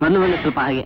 ಮೊದಲು ಬಂದು ಸ್ವಲ್ಪ ಹಾಗೆ.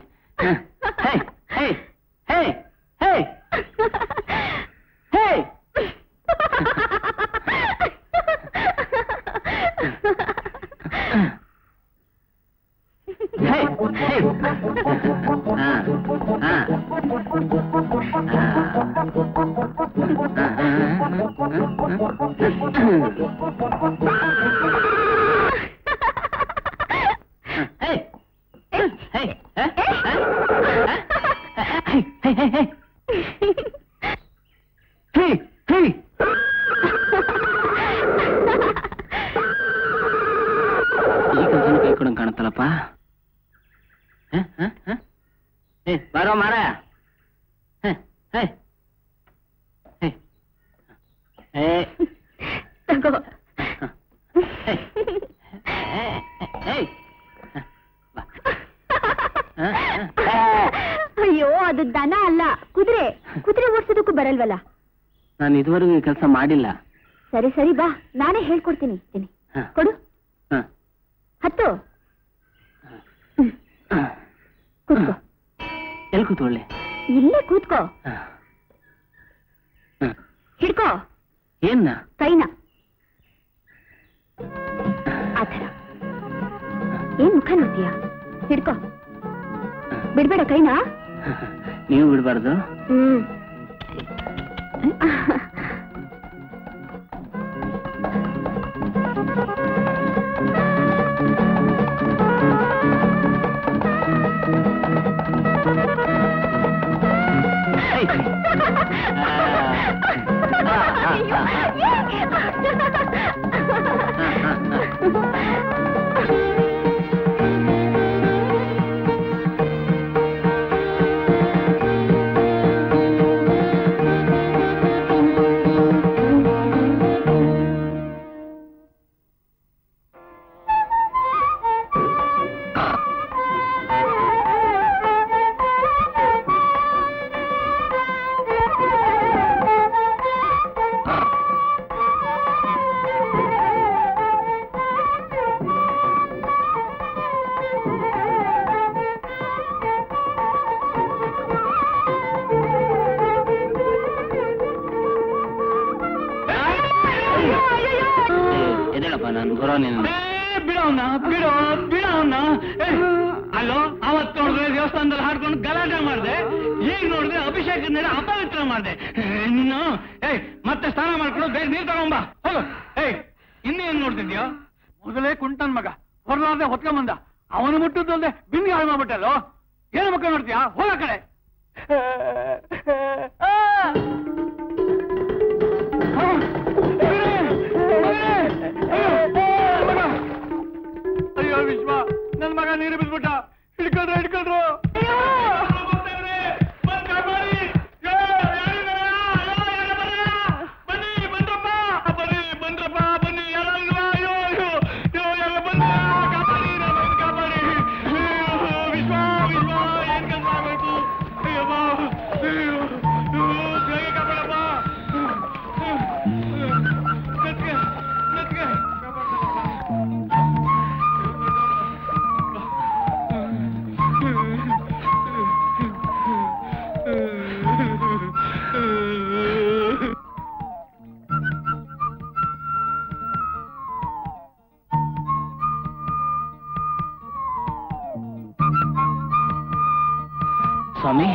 ಕೈ ಕೊಡಂಗ್ ಕಾಣತ್ತಲ್ಲಪ್ಪ. ಬಾರೋ ಮಾರ. ಅಯ್ಯೋ, ಅದು ದನ ಅಲ್ಲ, ಕುದುರೆ. ಕುದುರೆ ಓಡಿಸೋದಕ್ಕೂ ಬರಲ್ವಲ್ಲ. ನಾನು ಇದುವರೆಗೂ ಕೆಲಸ ಮಾಡಿಲ್ಲ. ಸರಿ ಸರಿ, ಬಾ, ನಾನೇ ಹೇಳ್ಕೊಡ್ತೀನಿ. ಕೊಡು, ಹತ್ತು. ಕೂತ್ಕೋ. ಎಲ್ಲಿ ಕೂತ್ಕೊಳ್ಳಿ? ಇಲ್ಲೇ ಕೂತ್ಕೋ. ಹಿಡ್ಕೋ. ಏನ್ನ? ಕೈನ. ಆತರ. ಏನ್ ಮುಖ ನೋಡ್ತೀಯ? ಹಿಡ್ಕೋ. ಬಿಡ್ಬೇಡ ಕೈನಾ. ನೀವು ಬಿಡ್ಬಾರ್ದು. ಅಲ್ಲೋ, ಅವತ್ ನೋಡಿದ್ರೆ ದೇವಸ್ಥಾನದಲ್ಲಿ ಹಾಡ್ಕೊಂಡು ಗಲಾಟೆ ಮಾಡಿದೆ, ಈಗ ನೋಡಿದ್ರೆ ಅಭಿಷೇಕ ಅಪವಿತ್ರ ಮಾಡಿದೆ. ನೀನು ಮತ್ತೆ ಸ್ನಾನ ಮಾಡ್ಕೊಂಡು ಬೇಗ ನೀರು ತಗೊಂಬ ಹೋಗು. ಇನ್ನೇನ್ ನೋಡ್ತಿದ್ಯೋ? ಮೊದಲೇ ಕುಂಟನ್ ಮಗ ಹೊರಲಾರ್ದೆ ಹೊತ್ಕೊಂಬಂದ, ಅವನು ಮುಟ್ಟದಲ್ದೆ ಬಿಂದಿ ಹಾಳು ಮಾಡ್ಬಿಟ್ಟಲ್ಲೋ. ಏನು ಮಕ್ಕಳು ನೋಡ್ತೀಯಾ? ಹೋಗ ಕಡೆ. ಅಯ್ಯೋ ವಿಶ್ವ, ನನ್ ಮಗ ನೀರು ಬಿದ್ಬಿಟ್ಟ. ಹಿಡ್ಕೊಳ್ರು. ಸ್ವಾಮಿ,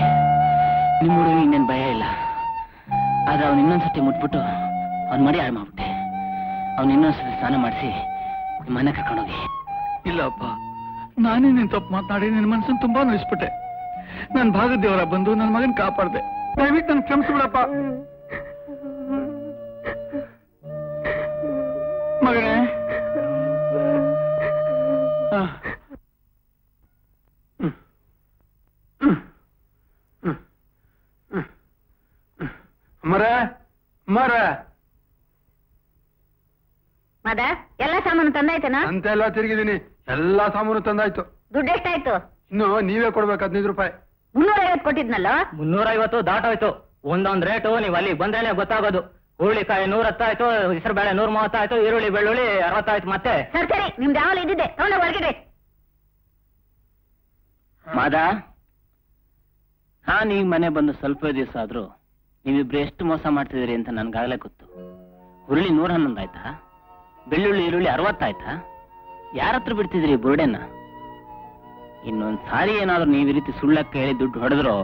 ನಿಮ್ಮ ಹುಡುಗಿ ಇನ್ನೇನು ಭಯ ಇಲ್ಲ. ಆದ್ರೆ ಅವ್ನು ಇನ್ನೊಂದ್ಸತಿ ಮುಟ್ಬಿಟ್ಟು ಅವ್ನು ಮಡಿ ಹಾಳು ಮಾಡ್ಬಿಟ್ಟೆ. ಅವ್ನು ಇನ್ನೊಂದ್ಸತಿ ಸ್ನಾನ ಮಾಡಿಸಿ ನಿಮ್ಮ ಮನೆ ಕರ್ಕೊಂಡೋಗಿ. ಇಲ್ಲಪ್ಪ, ನಾನೇ ನಿನ್ ತಪ್ಪು ಮಾತನಾಡಿ ನಿನ್ನ ಮನಸ್ಸನ್ನು ತುಂಬಾ ನೋಯಿಸ್ಬಿಟ್ಟೆ. ನನ್ನ ಭಾಗದ ದೇವರ ಬಂದು ನನ್ನ ಮಗನ್ ಕಾಪಾಡ್ದೆ. ದಯವಿಟ್ಟು ನನ್ ಕ್ಷಮಿಸ್ಬಿಡಪ್ಪ ಮಗನೇ. ಮದ ಎಲ್ಲ ಸಾಮಾನು ತಂದಾಯ್ತನ? ಅಂತೆಲ್ಲ ತಿರುಗಿದೀನಿ, ಎಲ್ಲಾ ಸಾಮಾನು ತಂದಾಯ್ತು. ದುಡ್ಡು ಎಷ್ಟಾಯ್ತು? ಇನ್ನು ನೀವೇ ಕೊಡ್ಬೇಕು 15 ರೂಪಾಯಿ. 350 ಕೊಟ್ಟಿದ್ನಲ್ಲ? 350 ದಾಟೋಯ್ತು. ಒಂದೊಂದ್ ರೇಟು ನೀವು ಅಲ್ಲಿ ಬಂದ್ರೇನೆ ಗೊತ್ತಾಗೋದು. ಹುರುಳಿಕಾಯಿ 110 ಆಯ್ತು, ಹೆಸರು ಬೇಳೆ 130 ಆಯ್ತು, ಈರುಳ್ಳಿ ಬೆಳ್ಳುಳ್ಳಿ 60 ಆಯ್ತು. ಮತ್ತೆ ಸರಿ, ನಿಮ್ದು ಯಾವಲ್ಲ ಇದ್ದಿದ್ದೆ ತಗೊಂಡ ಒಳಗಿಡ್ರಿ. ಮಾದ, ನಾನೀಗ ಮನೆ ಬಂದು ಸ್ವಲ್ಪ ದಿವಸ ಆದ್ರೂ ನೀವಿಬ್ರು ಎಷ್ಟು ಮೋಸ ಮಾಡ್ತಿದ್ದೀರಿ ಅಂತ ನನ್ಗಾಗಲೇ ಗೊತ್ತು. ಹುರುಳಿ 111 ಆಯ್ತಾ? ಬೆಳ್ಳುಳ್ಳಿ ಈರುಳ್ಳಿ 60 ಆಯ್ತಾ? ಯಾರತ್ರ ಬಿಡ್ತಿದ್ರಿ ಬುರುಡೆನ? ಇನ್ನೊಂದ್ ಸಾರಿ ಏನಾದ್ರೂ ನೀವು ಈ ರೀತಿ ಸುಳ್ಳಕ್ಕೆ ಹೇಳಿ ದುಡ್ಡು ಹೊಡೆದ್ರೋ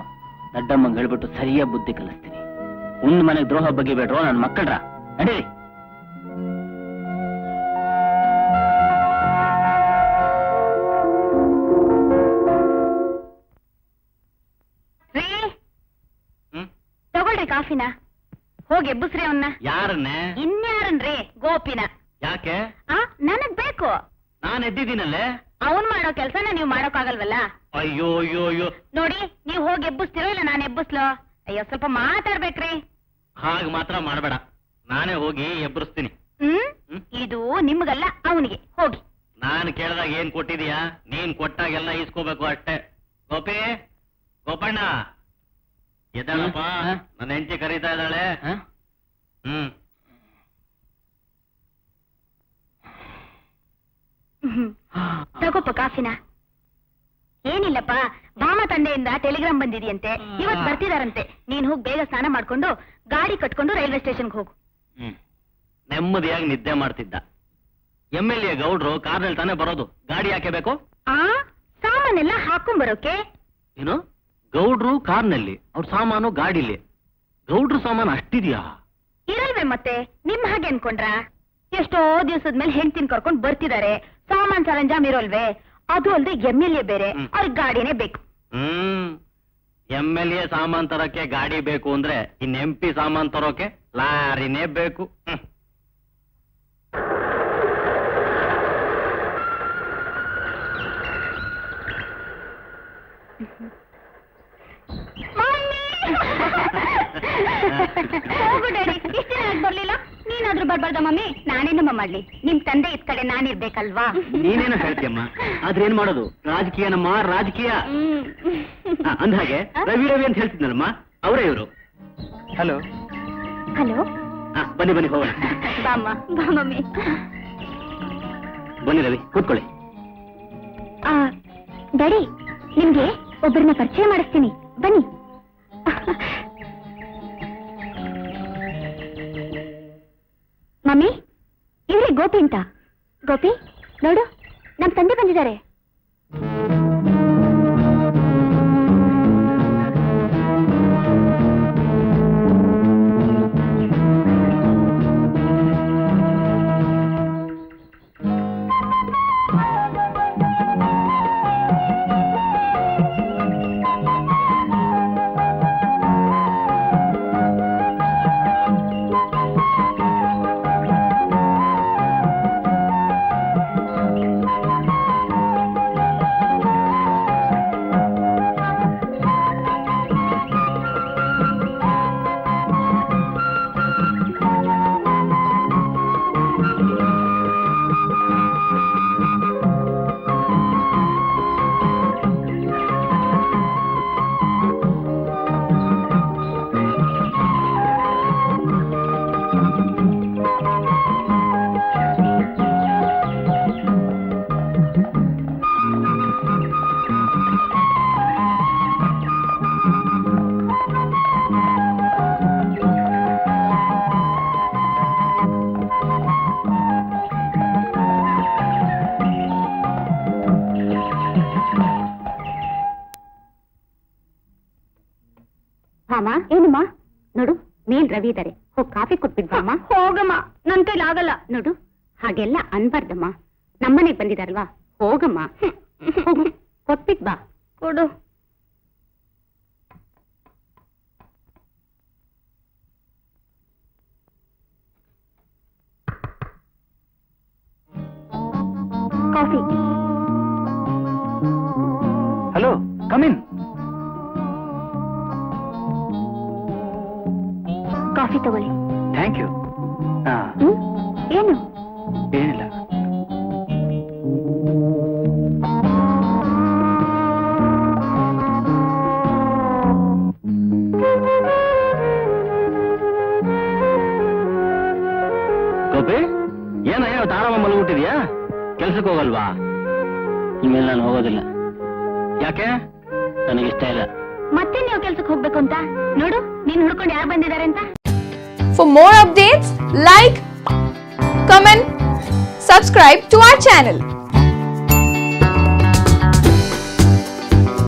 ದಡ್ಡಮ್ಮಂಗೆ ಹೇಳ್ಬಿಟ್ಟು ಸರಿಯಾಗಿ ಬುದ್ಧಿ ಕಲಿಸ್ತೀನಿ. ಉಂಡ್ ಮನೆಗೆ ದ್ರೋಹ ಬಗ್ಗೆ ಬೇಡ್ರೋ ನನ್ನ ಮಕ್ಕಳ್ರ. ನಡೀರಿ. ತಗೊಳ್ರಿ ಕಾಫಿನ. ಹೋಗಿ ಎಬ್ಬಸ್ರಿ ಅವನ್ನ. ಯಾರನ್ನೇ? ಇನ್ಯಾರನ್ರಿ? ಗೋಪಿನ. ಯಾಕೆ? ನನಗ್ ಬೇಕು. ನಾನ್ ಎದ್ದಿದ್ದೀನಲ್ಲೇ. ಅವನ್ ಮಾಡೋ ಕೆಲ್ಸನ ನೀವ್ ಮಾಡೋಕ್ಕಾಗಲ್ವಲ್ಲ? ಅಯ್ಯೋ ಅಯ್ಯೋ ಅಯ್ಯೋ. ನೋಡಿ, ನೀವ್ ಹೋಗಿ ಎಬ್ಬಸ್ತಿರೋ ಇಲ್ಲ ನಾನು ಎಬ್ಬಸ್ಲೋ? ಅಯ್ಯೋ, ಸ್ವಲ್ಪ ಮಾತಾಡ್ಬೇಕ್ರಿ. ಹಾಗೆ ಮಾತ್ರ ಮಾಡಬೇಡ, ನಾನೇ ಹೋಗಿ ಎಬ್ಬರಿಸ್ತೀನಿ. ಇದು ನಿಮ್ಗಲ್ಲ, ಅವನಿಗೆ. ಹೋಗಿ. ನಾನು ಕೇಳಿದಾಗ ಏನ್ ಕೊಟ್ಟಿದೀಯಾ? ನೀನ್ ಕೊಟ್ಟಾಗೆಲ್ಲ ಈಸ್ಕೋಬೇಕು ಅಷ್ಟೇ. ಗೋಪಿ, ಗೋಪಣ್ಣ ಎದ್ದಾಳಪ್ಪ, ನನ್ನ ಹೆಂಡತಿ ಕರೀತಾ ಇದ್ದಾಳೆ. ತಗೋಪ್ಪ ಕಾಫಿನ. ಏನಿಲ್ಲಪ್ಪ, ಮಾಮ ತಂದೆಯಿಂದ ಟೆಲಿಗ್ರಾಮ್ ಬಂದಿದೆಯಂತೆ, ಇವತ್ ಬರ್ತಿದಾರಂತೆ. ನೀನ್ ಹೋಗಿ ಬೇಗ ಸ್ನಾನ ಮಾಡ್ಕೊಂಡು ಗಾಡಿ ಕಟ್ಕೊಂಡು ರೈಲ್ವೆ ಸ್ಟೇಷನ್ಗೆ ಹೋಗು. ನೆಮ್ಮದಿಯಾಗಿ ನಿದ್ದೆ ಮಾಡ್ತಿದ್ದ. MLA ಗೌಡ್ರು ಕಾರ್ನಲ್ಲಿ ತಾನೇ ಬರೋದು, ಗಾಡಿ ಯಾಕೆ ಬೇಕು? ಸಾಮಾನೆಲ್ಲ ಹಾಕೊಂಡ್ ಬರೋಕೆ. ಏನು? ಗೌಡ್ರು ಕಾರ್ನಲ್ಲಿ, ಅವ್ರ ಸಾಮಾನು ಗಾಡಿಲಿ. ಗೌಡ್ರು ಸಾಮಾನು ಅಷ್ಟಿದ್ಯಾ? ಇರಲ್ವೇ ಮತ್ತೆ, ನಿಮ್ ಹಾಗೆ ಅನ್ಕೊಂಡ್ರ? ಎಷ್ಟೋ ದಿವಸದ ಮೇಲೆ ಹೆಂಡ್ತಿನ್ ಕರ್ಕೊಂಡ್ ಬರ್ತಿದ್ದಾರೆ, ಸಾಮಾನ್ ಸರಂಜಾಮ್ ಇರೋಲ್ವೇ? ಅದು ಅಲ್ದೆ MLA ಬೇರೆ, ಅವ್ರಿಗೆ ಗಾಡಿನೇ ಬೇಕು. MLA ಸಾಮಾನ್ ತರೋಕೆ ಗಾಡಿ ಬೇಕು ಅಂದ್ರೆ ಇನ್ MP ಸಾಮಾನ್ ತರೋಕೆ ಲಾರಿನೇ ಬೇಕು. ಹೋಗು ಡ್ಯಾಡಿ, ಇಷ್ಟ ಬರ್ಲಿಲ್ಲ. ನೀನಾದ್ರೂ ಬರ್ಬಾರ್ದ ಮಮ್ಮಿ? ನಾನೇನಮ್ಮ ಮಾಡ್ಲಿ, ನಿಮ್ ತಂದೆ ಇದ್ ಕಡೆ ನಾನಿರ್ಬೇಕಲ್ವಾ? ನೀನೇನು ಹೇಳ್ತೀಯಮ್ಮ, ಆದ್ರೆ ಏನ್ ಮಾಡೋದು? ರಾಜಕೀಯ ನಮ್ಮ ರಾಜಕೀಯ. ಅಂದ್ಹಾಗೆ ರವಿ ರವಿ ಅಂತ ಹೇಳ್ತಿದ್ನಲ್ಲಮ್ಮ, ಅವರೇ ಇವರು. Hello hello. ಬನ್ನಿ ಬನ್ನಿ ಹೋಗೋಣ. ಬಾಮ್ಮ, ಬಾ ಮಮ್ಮಿ. ಬನ್ನಿ ರವಿ, ಕೂತ್ಕೊಳ್ಳಿ. ಡ್ಯಾಡಿ, ನಿಮ್ಗೆ ಒಬ್ಬರನ್ನ ಪರಿಚಯ ಮಾಡಿಸ್ತೀನಿ, ಬನ್ನಿ. ಮಮ್ಮಿ, ಇವ್ರೆ ಗೋಪಿ ಅಂತ. ಗೋಪಿ, ನೋಡು, ನಮ್ ತಂದೆ ಬಂದಿದ್ದಾರೆ. ಏನಮ್ಮ? ನೋಡು, ಮೇಲ್ ರವಿ ಇದ್ದಾರೆ, ಹೋಗಿ ಕಾಫಿ ಕೊಟ್ಬಿಡ್ಬಮ್ಮ. ಹೋಗಮ್ಮ, ನನ್ ಕೈಲಿ ಆಗಲ್ಲ. ನೋಡು, ಹಾಗೆಲ್ಲ ಅನ್ಬಾರ್ದಮ್ಮ, ನಮ್ಮನೆಗೆ ಬಂದಿದಾರಲ್ವಾ, ಹೋಗಮ್ಮ. ಕೊಟ್ಬಿಟ್ ಬಾ. ಕೊಡು. ಕಾಫಿ. Hello, come in. ಕಾಫಿ ತಗೊಳ್ಳಿ. Thank you. ಏನು? ಏನಿಲ್ಲ. ಗೋಪಿ, ಏನಯ್ಯ ಆರಾಮ ಮಲಗಿಬಿಟ್ಟಿದ್ಯಾ? ಕೆಲ್ಸಕ್ಕೆ ಹೋಗಲ್ವಾ? ಇನ್ಮೇಲೆ ನಾನು ಹೋಗೋದಿಲ್ಲ. ಯಾಕೆ? ನನಗಿಷ್ಟ ಇಲ್ಲ. ಮತ್ತೆ ನೀವು ಕೆಲ್ಸಕ್ಕೆ ಹೋಗ್ಬೇಕು ಅಂತ ನೋಡು, ನೀನ್ ಹುಡ್ಕೊಂಡು ಯಾರು ಬಂದಿದ್ದಾರೆ ಅಂತ. For more updates, like, comment, subscribe to our channel.